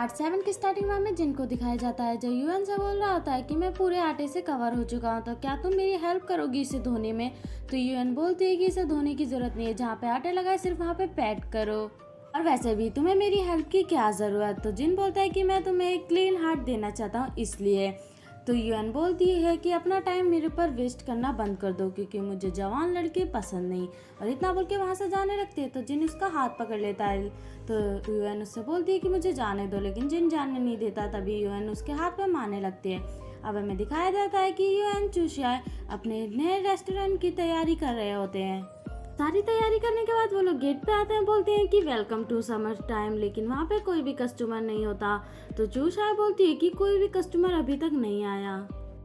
Part 7 की starting में हमें जिन को दिखाया जाता है जो यूएन से बोल रहा होता है कि मैं पूरे आटे से कवर हो चुका हूँ, तो क्या तुम मेरी हेल्प करोगी इसे धोने में। तो यूएन बोलती है कि इसे धोने की जरूरत नहीं है, जहाँ पे आटे लगा है सिर्फ वहाँ पे पैड करो, और वैसे भी तुम्हें मेरी हेल्प की क्या ज़रूरत। तो जिन बोलता है कि मैं तुम्हें एक क्लीन हार्ट देना चाहता हूँ इसलिए। तो यूएन बोलती है कि अपना टाइम मेरे ऊपर वेस्ट करना बंद कर दो क्योंकि मुझे जवान लड़के पसंद नहीं, और इतना बोल के वहाँ से जाने लगती है। तो जिन उसका हाथ पकड़ लेता है, तो यूएन उससे बोलती है कि मुझे जाने दो, लेकिन जिन जाने नहीं देता। तभी यूएन उसके हाथ पे मारने लगती है। अब हमें दिखाया जाता है कि यूएन चूशिया अपने नए रेस्टोरेंट की तैयारी कर रहे होते हैं। सारी तैयारी करने के बाद वो लोग गेट पे आते हैं, बोलते हैं कि वेलकम टू समर टाइम, लेकिन वहाँ पे कोई भी कस्टमर नहीं होता। तो चूशाय बोलती है कि कोई भी कस्टमर अभी तक नहीं आया।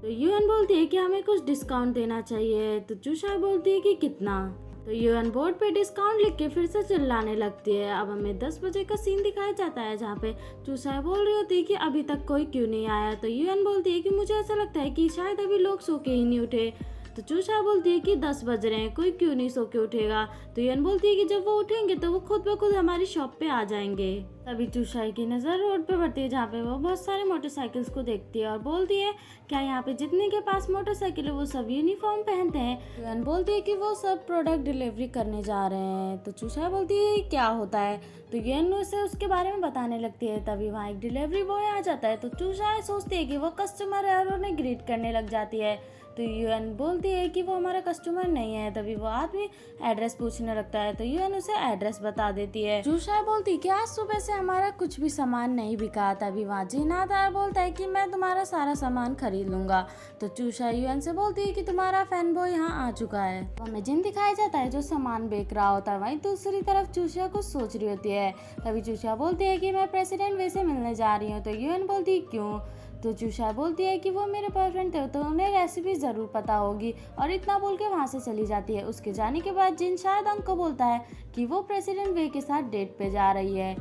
तो यूएन बोलती है कि हमें कुछ डिस्काउंट देना चाहिए। तो चूशाय बोलती है कि कितना। तो यूएन बोर्ड पे डिस्काउंट लिख के फिर से चिल्लाने लगती है। अब हमें 10 बजे का सीन दिखाया जाता है जहाँ पे चूशाय बोल रही होती है कि अभी तक कोई क्यों नहीं आया। तो यूएन बोलती है कि मुझे ऐसा लगता है कि शायद अभी लोग सो के ही नहीं उठे। तो चूशा बोलती है कि 10 बज रहे हैं, कोई क्यों नहीं सो के उठेगा। तो यूएन बोलती है कि जब वो उठेंगे तो वो खुद ब खुद हमारी शॉप पे आ जाएंगे। तभी चूशाई की नज़र रोड पे पड़ती है जहाँ पे वो बहुत सारे मोटरसाइकिल्स को देखती है और बोलती है क्या यहाँ पे जितने के पास मोटरसाइकिल है वो सब यूनिफॉर्म पहनते हैं। यूएन बोलती है कि वो सब प्रोडक्ट डिलीवरी करने जा रहे हैं। तो चूशाई बोलती है क्या होता है। तो यूएन उसे उसके बारे में बताने लगती है। तभी वहाँ एक डिलीवरी बॉय आ जाता है। तो चूशाई सोचती है कि वो कस्टमर है और उन्हें ग्रीट करने लग जाती है। तो यूएन बोलती है कि वो हमारा कस्टमर नहीं है। तभी वो आदमी एड्रेस पूछने लगता है। तो यूएन उसे एड्रेस बता देती है। चूशाई बोलती है कि आज सुबह से हमारा कुछ भी सामान नहीं बिका। तभी वहाँ जिन आता है, बोलता है कि मैं तुम्हारा सारा सामान खरीद लूंगा। तो चूशाई यूएन से बोलती है कि तुम्हारा फैन बॉय यहाँ आ चुका है। तो हमें जिन दिखाया जाता है जो सामान बेच रहा होता है। वहीं दूसरी तरफ चूशिया कुछ सोच रही होती है। तभी चूशिया बोलती है कि मैं प्रेसिडेंट वे से मिलने जा रही हूँ। तो यूएन बोलती है क्यों। तो चूशा बोलती है कि वो मेरे बॉयफ्रेंड थे तो उन्हें रेसिपी ज़रूर पता होगी, और इतना बोल के वहाँ से चली जाती है। उसके जाने के बाद जिन शायद अंक को बोलता है कि वो प्रेसिडेंट वे के साथ डेट पे जा रही है।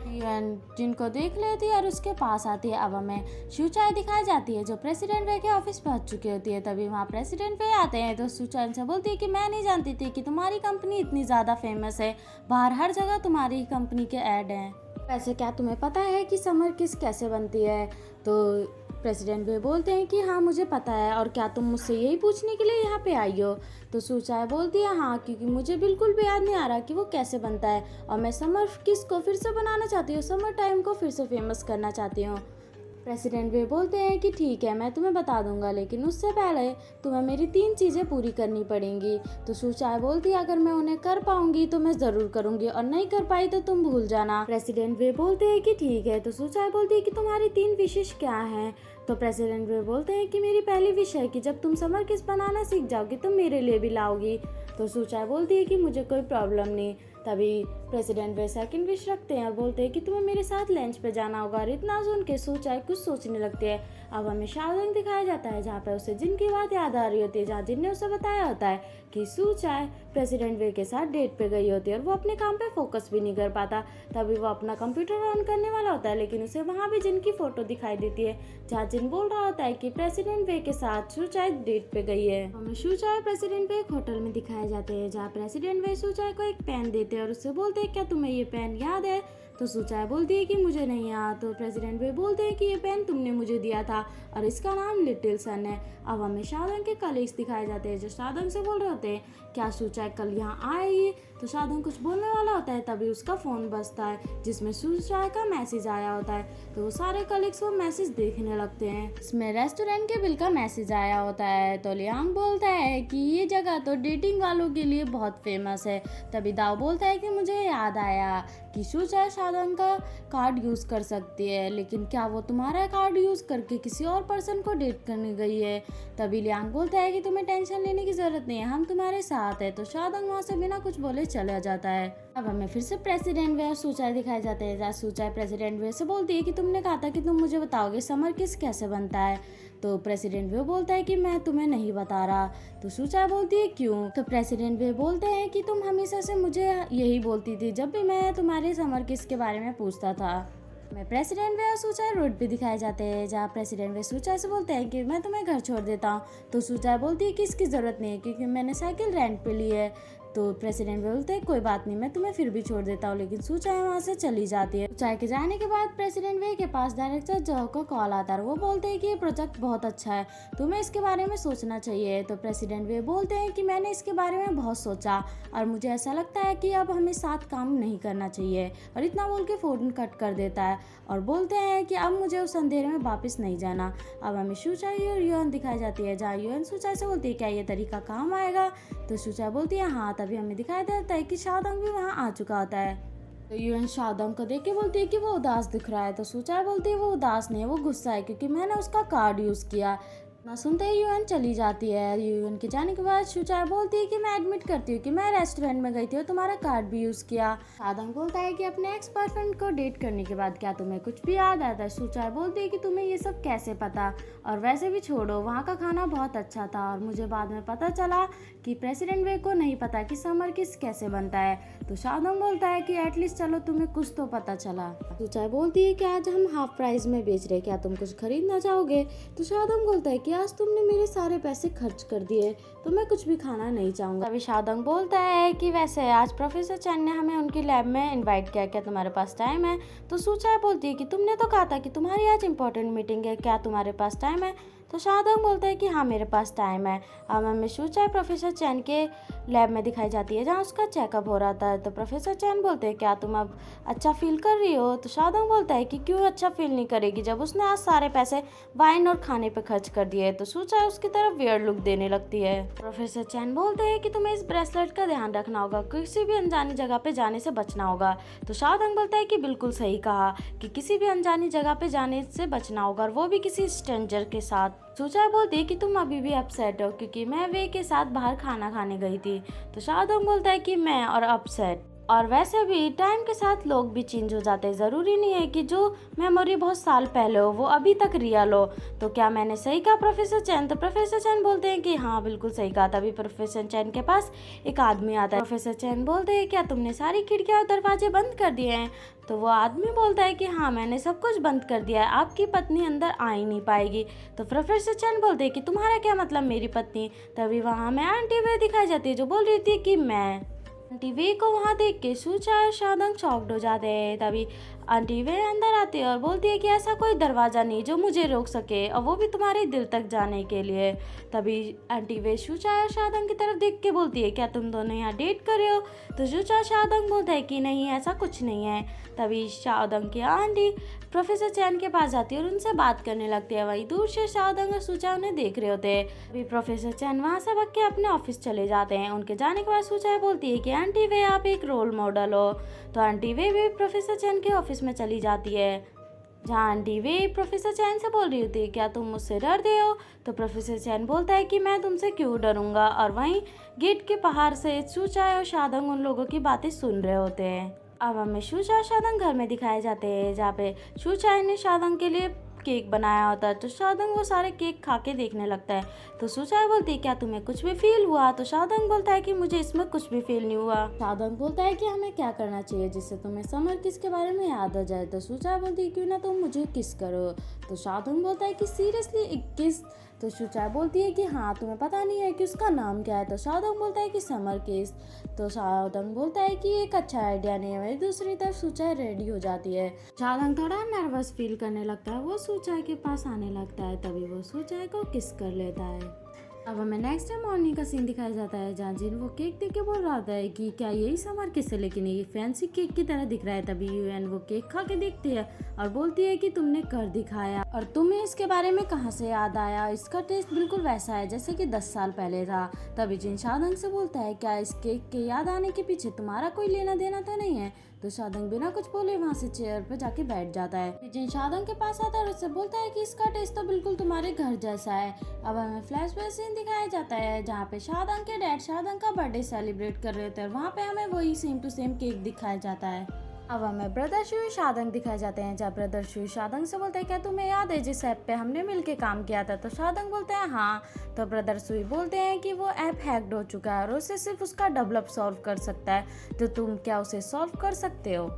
जिनको देख लेती है और उसके पास आती है। अब हमें शूचाई दिखाई जाती है जो प्रेसिडेंट वे के ऑफिस पहुँच चुकी होती है। तभी वहाँ प्रेसिडेंट वे आते हैं। तो शूचाई से बोलती है कि मैं नहीं जानती थी कि तुम्हारी कंपनी इतनी ज़्यादा फेमस है, बाहर हर जगह तुम्हारी कंपनी के ऐड हैं। वैसे क्या तुम्हें पता है कि समर किस कैसे बनती है। तो प्रेसिडेंट वे बोलते हैं कि हाँ मुझे पता है, और क्या तुम मुझसे यही पूछने के लिए यहाँ पे आई हो। तो सूचाई बोलती है हाँ, क्योंकि मुझे बिल्कुल भी याद नहीं आ रहा कि वो कैसे बनता है, और मैं समर किस को फिर से बनाना चाहती हूँ, समर टाइम को फिर से फेमस करना चाहती हूँ। प्रेसिडेंट वे बोलते हैं कि ठीक है मैं तुम्हें बता दूंगा, लेकिन उससे पहले तुम्हें मेरी 3 चीज़ें पूरी करनी पड़ेंगी। तो सूचाई बोलती है अगर मैं उन्हें कर पाऊंगी तो मैं ज़रूर करूंगी, और नहीं कर पाई तो तुम भूल जाना। प्रेसिडेंट वे बोलते हैं कि ठीक है। तो सूचाई बोलती है कि तुम्हारी 3 विशेष क्या हैं। तो प्रेसिडेंट वे बोलते हैं कि मेरी पहली विश है कि जब तुम समर किस बनाना सीख जाओगी तो मेरे लिए भी लाओगी। तो सूचाई बोलती है कि मुझे कोई प्रॉब्लम नहीं। तभी प्रेसिडेंट वे सेकंड विश रखते हैं और बोलते हैं कि तुम्हें मेरे साथ लंच पे जाना होगा। और इतना सुन के सूचाई कुछ सोचने लगती है। अब हमें शाओदंग दिखाया जाता है जहाँ पे उसे जिन की बात याद आ रही होती है, जहाँ जिन ने उसे बताया होता है कि सूचाई प्रेसिडेंट वे के साथ डेट पे गई होती है और वो अपने काम पे फोकस भी नहीं कर पाता। तभी वो अपना कंप्यूटर ऑन करने वाला होता है, लेकिन उसे वहाँ भी जिन की फोटो दिखाई देती है जहाँ जिन बोल रहा होता है कि प्रेसिडेंट वे के साथ सूचाई डेट पे गई है। हमें सूचाई प्रेसिडेंट वे एक होटल में दिखाए जाते हैं जहाँ प्रेसिडेंट वे सूचाई को एक पेन देते हैं और उससे बोलते हैं क्या तुम्हें ये पेन याद है। तो सूचाई बोलती है कि मुझे नहीं याद। तो प्रेसिडेंट वे बोलते हैं कि ये पेन तुमने मुझे दिया था और इसका नाम लिटिल सन है। अब हमें शादंग के कलीग्स दिखाए जाते हैं जो शादंग से बोल रहे होते हैं क्या सूचाई कल यहाँ आएगी। तो शादंग कुछ बोलने वाला होता है, तभी उसका फ़ोन बजता है जिसमें सूचाई का मैसेज आया होता है। तो वो सारे कलीग्स वो मैसेज देखने लगते हैं। इसमें रेस्टोरेंट के बिल का मैसेज आया होता है। तो लियांग बोलता है कि ये जगह तो डेटिंग वालों के लिए बहुत फेमस है। तभी दाओ बोलता है कि मुझे याद आया कि सूचाई शादंग का कार्ड यूज़ कर सकती है, लेकिन क्या वो तुम्हारा कार्ड यूज़ करके किसी और पर्सन को डेट करने गई है। तभी लियांग बोलता है कि तुम्हें टेंशन लेने की ज़रूरत नहीं है, हम तुम्हारे साथ है। तो शादंग वहाँ से बिना कुछ बोले चला जाता है। अब हमें फिर से प्रेसिडेंट वे और सूचाई दिखाए जाते हैं जहाँ सूचाई प्रेसिडेंट वे से बोलती है कि तुमने कहा था कि तुम मुझे बताओगे समर किस कैसे बनता है। तो प्रेसिडेंट वे बोलता है कि मैं तुम्हें नहीं बता रहा। तो सूचाई बोलती है क्यों। तो प्रेसिडेंट वे बोलते हैं कि तुम हमेशा से मुझे यही बोलती थी जब भी मैं तुम्हारे समर किस के बारे में पूछता था। मैं प्रेसिडेंट वे और सूचाई रोड पे दिखाए जाते हैं जहाँ प्रेसिडेंट वे सूचाई से बोलते हैं कि मैं तुम्हें घर छोड़ देता हूँ। तो सूचाई बोलती है कि इसकी ज़रूरत नहीं है क्योंकि मैंने साइकिल रेंट पे ली है। तो प्रेसिडेंट बोलते हैं कोई बात नहीं, मैं तुम्हें फिर भी छोड़ देता हूँ, लेकिन सुचाई वहाँ से चली जाती है। सुचाई के जाने के बाद प्रेसिडेंट वे के पास डायरेक्टर जो को कॉल आता है। वो बोलते हैं कि ये प्रोजेक्ट बहुत अच्छा है, तुम्हें इसके बारे में सोचना चाहिए। तो प्रेसिडेंट वे बोलते हैं कि मैंने इसके बारे में बहुत सोचा और मुझे ऐसा लगता है कि अब हमें साथ काम नहीं करना चाहिए, और इतना बोल के फोन कट कर देता है और बोलते हैं कि अब मुझे उस अंधेरे में वापस नहीं जाना। अब हमें सुचाई और युएन दिखाई जाती है, जहाँ युएन सुचाई से बोलती है क्या ये तरीका काम आएगा। तो सुचाई बोलती है हाँ। तभी हमें दिखाई देता है कि शाओदोंग भी वहाँ आ चुका होता है। तो युएन शाओदोंग को देख के बोलती है कि वो उदास दिख रहा है। तो सुचाई बोलती है वो उदास नहीं है, वो गुस्सा है क्योंकि मैंने उसका कार्ड यूज़ किया। ना सुनते ही युएन चली जाती है। युएन के जाने के बाद सुचाई बोलती है कि मैं एडमिट करती हूँ कि मैं रेस्टोरेंट में गई थी और तुम्हारा कार्ड भी यूज़ किया। शाओदोंग बोलता है कि अपने एक्स बॉयफ्रेंड को डेट करने के बाद क्या तुम्हें कुछ भी याद आता है। सुचाई बोलती है कि तुम्हें ये सब कैसे पता, और वैसे भी छोड़ो, वहाँ का खाना बहुत अच्छा था और मुझे बाद में पता चला कि प्रेसिडेंट वे को नहीं पता कि समर किस कैसे बनता है। तो शाओदोंग बोलता है कि एटलीस्ट चलो तुम्हें कुछ तो पता चला। सुचाई बोलती है कि आज हम हाफ प्राइस में बेच रहे, क्या तुम कुछ खरीदना चाहोगे। तो शाओदोंग बोलता है कि आज तुमने मेरे सारे पैसे खर्च कर दिए, तो मैं कुछ भी खाना नहीं चाहूँगा। तभी शाओदोंग बोलता है कि वैसे आज प्रोफेसर चैन ने हमें उनकी लैब में इनवाइट किया, क्या तुम्हारे पास टाइम है। तो सुचाई बोलती है कि तुमने तो कहा था कि तुम्हारी आज इंपॉर्टेंट मीटिंग है, क्या तुम्हारे पास टाइम है। तो शाओदोंग बोलता है कि हाँ मेरे पास टाइम है। अब हमें सुचाई प्रोफेसर चैन के लैब में दिखाई जाती है, जहाँ उसका चेकअप हो रहा था। तो प्रोफेसर चैन बोलते हैं क्या तुम अब अच्छा फील कर रही हो। तो शाओदोंग बोलता है कि क्यों अच्छा फील नहीं करेगी, जब उसने आज सारे पैसे वाइन और खाने पे खर्च कर दिए। तो सुचाई उसकी तरफ वियर्ड लुक देने लगती है। प्रोफेसर चैन बोलते हैं कि तुम्हें इस ब्रेसलेट का ध्यान रखना होगा, किसी भी अनजानी जगह पे जाने से बचना होगा। तो शाओदोंग बोलता है कि बिल्कुल सही कहा कि किसी भी अनजानी जगह पे जाने से बचना होगा, और वो भी किसी स्ट्रेंजर के साथ। सुचाई बोलती है कि तुम अभी भी अपसेट हो क्योंकि मैं वे के साथ बाहर खाना खाने गई थी। तो शाओदोंग बोलता है कि मैं और अपसेट, और वैसे भी टाइम के साथ लोग भी चेंज हो जाते हैं, ज़रूरी नहीं है कि जो मेमोरी बहुत साल पहले हो वो अभी तक रियल हो। तो क्या मैंने सही कहा प्रोफेसर चैन। तो प्रोफेसर चैन बोलते हैं कि हाँ बिल्कुल सही कहा। तभी प्रोफेसर चैन के पास एक आदमी आता है। प्रोफेसर चैन बोलते हैं क्या तुमने सारी खिड़कियाँ और दरवाजे बंद कर दिए हैं। तो वो आदमी बोलता है कि हाँ मैंने सब कुछ बंद कर दिया है, आपकी पत्नी अंदर आ ही नहीं पाएगी। तो प्रोफेसर चैन बोलते हैं कि तुम्हारा क्या मतलब मेरी पत्नी। तभी वहाँ हमें आंटी वे दिखाई जाती है, जो बोल रही थी कि मैं। आंटी वे को वहाँ देख के सुचाई और शाओदोंग शॉक्ड हो जाते हैं। तभी आंटी वे अंदर आती है और बोलती है कि ऐसा कोई दरवाज़ा नहीं जो मुझे रोक सके, और वो भी तुम्हारे दिल तक जाने के लिए। तभी आंटी वे सुचाई और शाओदोंग की तरफ देख के बोलती है क्या तुम दोनों यहाँ डेट कर रहे हो। तो सुचाई शाओदोंग बोलता है कि नहीं ऐसा कुछ नहीं है। तभी शाओदोंग की आंटी प्रोफेसर चैन के पास जाती है और उनसे बात करने लगती है। वहीं दूर से शाओदोंग और सुचाई उन्हें देख रहे होते हैं। अभी प्रोफेसर चैन वहाँ से भाग के अपने ऑफिस चले जाते हैं। उनके जाने के बाद सुचाई बोलती है कि आंटी वे आप एक रोल मॉडल हो। तो आंटी वे भी प्रोफेसर चैन के ऑफिस में चली जाती है, जहाँ आंटी वे प्रोफेसर चैन से बोल रही होती है क्या तुम मुझसे डरते हो। तो प्रोफेसर चैन बोलता है कि मैं तुमसे क्यों डरूंगा। और वहीं गेट के बाहर से सुचाई और शाओदोंग उन लोगों की बातें सुन रहे होते हैं। अब हमें सुचाई और शाओदोंग घर में दिखाए जाते हैं, जहाँ पे सुचाई ने शाओदोंग के लिए केक बनाया होता है। तो शाओदोंग वो सारे केक खा के देखने लगता है। तो सुचाई बोलती है क्या तुम्हें कुछ भी फील हुआ। तो शाओदोंग बोलता है कि मुझे इसमें कुछ भी फील नहीं हुआ। शाओदोंग बोलता है कि हमें क्या करना चाहिए जिससे तुम्हें समर किस के बारे में याद आ जाए। तो सुचाई बोलती है क्यों ना तुम मुझे किस करो। तो शाओदोंग बोलता है कि सीरियसली एक किस। तो सुचाई बोलती है कि हाँ तुम्हें पता नहीं है कि उसका नाम क्या है। तो शाओदोंग बोलता है कि समर किस। तो शाओदोंग बोलता है कि एक अच्छा आइडिया नहीं है। वही दूसरी तरफ सुचाई रेडी हो जाती है। शाओदोंग थोड़ा नर्वस फील करने लगता है, वो सुचाई के पास आने लगता है। तभी वो सुचाई को किस कर लेता है। अब हमें नेक्स्ट डे मॉर्निंग का सीन दिखाया जाता है, जहाँ जिन वो केक देख के बोल रहा होता है कि क्या यही समर किस है, लेकिन ये फैंसी केक की तरह दिख रहा है। तभी युएन वो केक खा के देखती है और बोलती है कि तुमने कर दिखाया, और तुम्हें इसके बारे में कहाँ से याद आया। इसका टेस्ट बिल्कुल वैसा है जैसे कि 10 साल पहले था। तभी जिन शाओदोंग से बोलता है क्या इस केक के याद आने के पीछे तुम्हारा कोई लेना देना तो नहीं है। तो शाओदोंग बिना कुछ बोले वहाँ से चेयर पर जाके बैठ जाता है। जिन शाओदोंग के पास आता है और उससे बोलता है कि इसका टेस्ट तो बिल्कुल तुम्हारे घर जैसा है। अब हमें फ्लैशबैक सीन दिखाया जाता है, जहाँ पे शाओदोंग के डैड शाओदोंग का बर्थडे सेलिब्रेट कर रहे होते हैं। वहाँ पे हमें वही सेम टू सेम केक दिखाया जाता है। अब हमें ब्रदर शुई शाओदोंग दिखाए जाते हैं, जहाँ ब्रदर शुई शाओदोंग से बोलते हैं क्या तुम्हें याद है जिस ऐप पे हमने मिलके काम किया था। तो शाओदोंग बोलते हैं हाँ। तो ब्रदर शुई बोलते हैं कि वो ऐप हैक्ड हो चुका है और उसे सिर्फ उसका डेवलप सॉल्व कर सकता है, तो तुम क्या उसे सॉल्व कर सकते हो।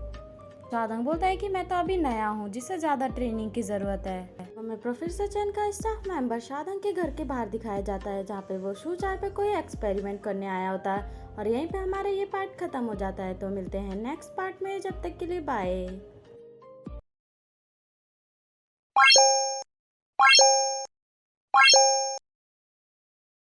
शाओदोंग बोलता है कि मैं तो अभी नया हूँ जिसे ज़्यादा ट्रेनिंग की ज़रूरत है। हमें प्रोफेसर चैन का स्टाफ मेंबर शादंग के घर के बाहर दिखाया जाता है, जहाँ पे वो शू चाय पे कोई एक्सपेरिमेंट करने आया होता है। और यहीं पे हमारा ये पार्ट खत्म हो जाता है। तो मिलते हैं नेक्स्ट पार्ट में, जब तक के लिए बाय।